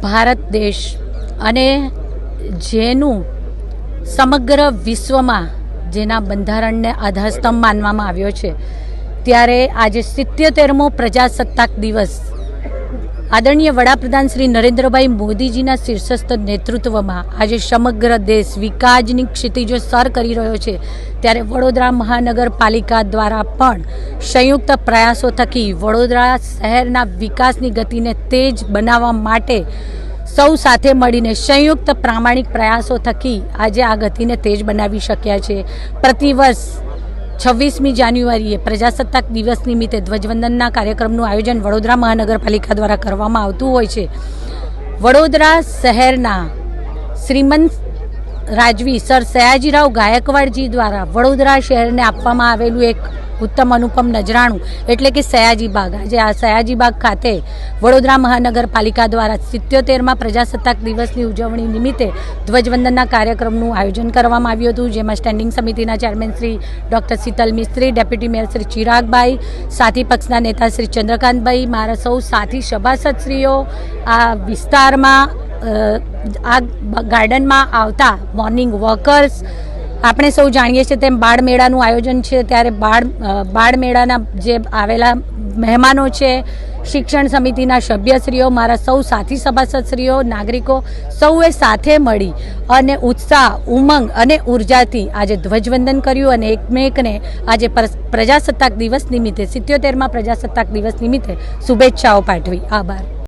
ભારત દેશ અને જેનું સમગ્ર વિશ્વમાં જેના બંધારણને આધારસ્તંભ માનવામાં આવ્યો છે, ત્યારે આજે 77મો પ્રજાસત્તાક દિવસ આદરણીય વડાપ્રધાન શ્રી નરેન્દ્રભાઈ મોદીજીના શીર્ષસ્થ નેતૃત્વમાં આજે સમગ્ર દેશ વિકાસની ક્ષિતિજો સર કરી રહ્યો છે, ત્યારે વડોદરા મહાનગરપાલિકા દ્વારા પણ સંયુક્ત પ્રયાસો થકી વડોદરા શહેરના વિકાસની ગતિને તેજ બનાવવા માટે સૌ સાથે મળીને સંયુક્ત પ્રામાણિક પ્રયાસો થકી આજે આ ગતિને તેજ બનાવી શક્યા છે। પ્રતિવર્ષ 26મી જાન્યુઆરીએ પ્રજાસત્તાક દિવસ નિમિત્તે ધ્વજવંદનના કાર્યક્રમનું આયોજન વડોદરા મહાનગરપાલિકા દ્વારા કરવામાં આવતું હોય છે। વડોદરા શહેરના શ્રીમંત રાજવી સર સયાજીરાવ ગાયકવાડજી દ્વારા વડોદરા શહેરને આપવામાં આવેલું એક ઉત્તમ અનુપમ નજરાણું એટલે કે સયાજી બાગ, આજે આ સયાજી બાગ ખાતે વડોદરા મહાનગરપાલિકા દ્વારા 77મા પ્રજાસત્તાક દિવસની ઉજવણી નિમિત્તે ધ્વજવંદનના કાર્યક્રમનું આયોજન કરવામાં આવ્યું હતું, જેમાં સ્ટેન્ડિંગ સમિતિના ચેરમેન શ્રી ડૉક્ટર શીતલ મિસ્ત્રી, ડેપ્યુટી મેયર શ્રી ચિરાગભાઈ, સાથી પક્ષના નેતા શ્રી ચંદ્રકાંતભાઈ, મારા સૌ સાથી સભાસદશ્રીઓ, આ વિસ્તારમાં આ ગાર્ડનમાં આવતા મોર્નિંગ વોકર્સ, આપણે સૌ જાણીએ છીએ તેમ બાળ મેળાનું આયોજન છે, ત્યારે બાળ મેળાના જે આવેલા મહેમાનો છે, શિક્ષણ સમિતિના સભ્યશ્રીઓ, મારા સૌ સાથી સભાસદશ્રીઓ, નાગરિકો સૌએ સાથે મળી અને ઉત્સાહ, ઉમંગ અને ઉર્જાથી આજે ધ્વજવંદન કર્યું અને એકમેકને આજે પ્રજાસત્તાક દિવસ નિમિત્તે 77મા પ્રજાસત્તાક દિવસ નિમિત્તે શુભેચ્છાઓ પાઠવી। આભાર।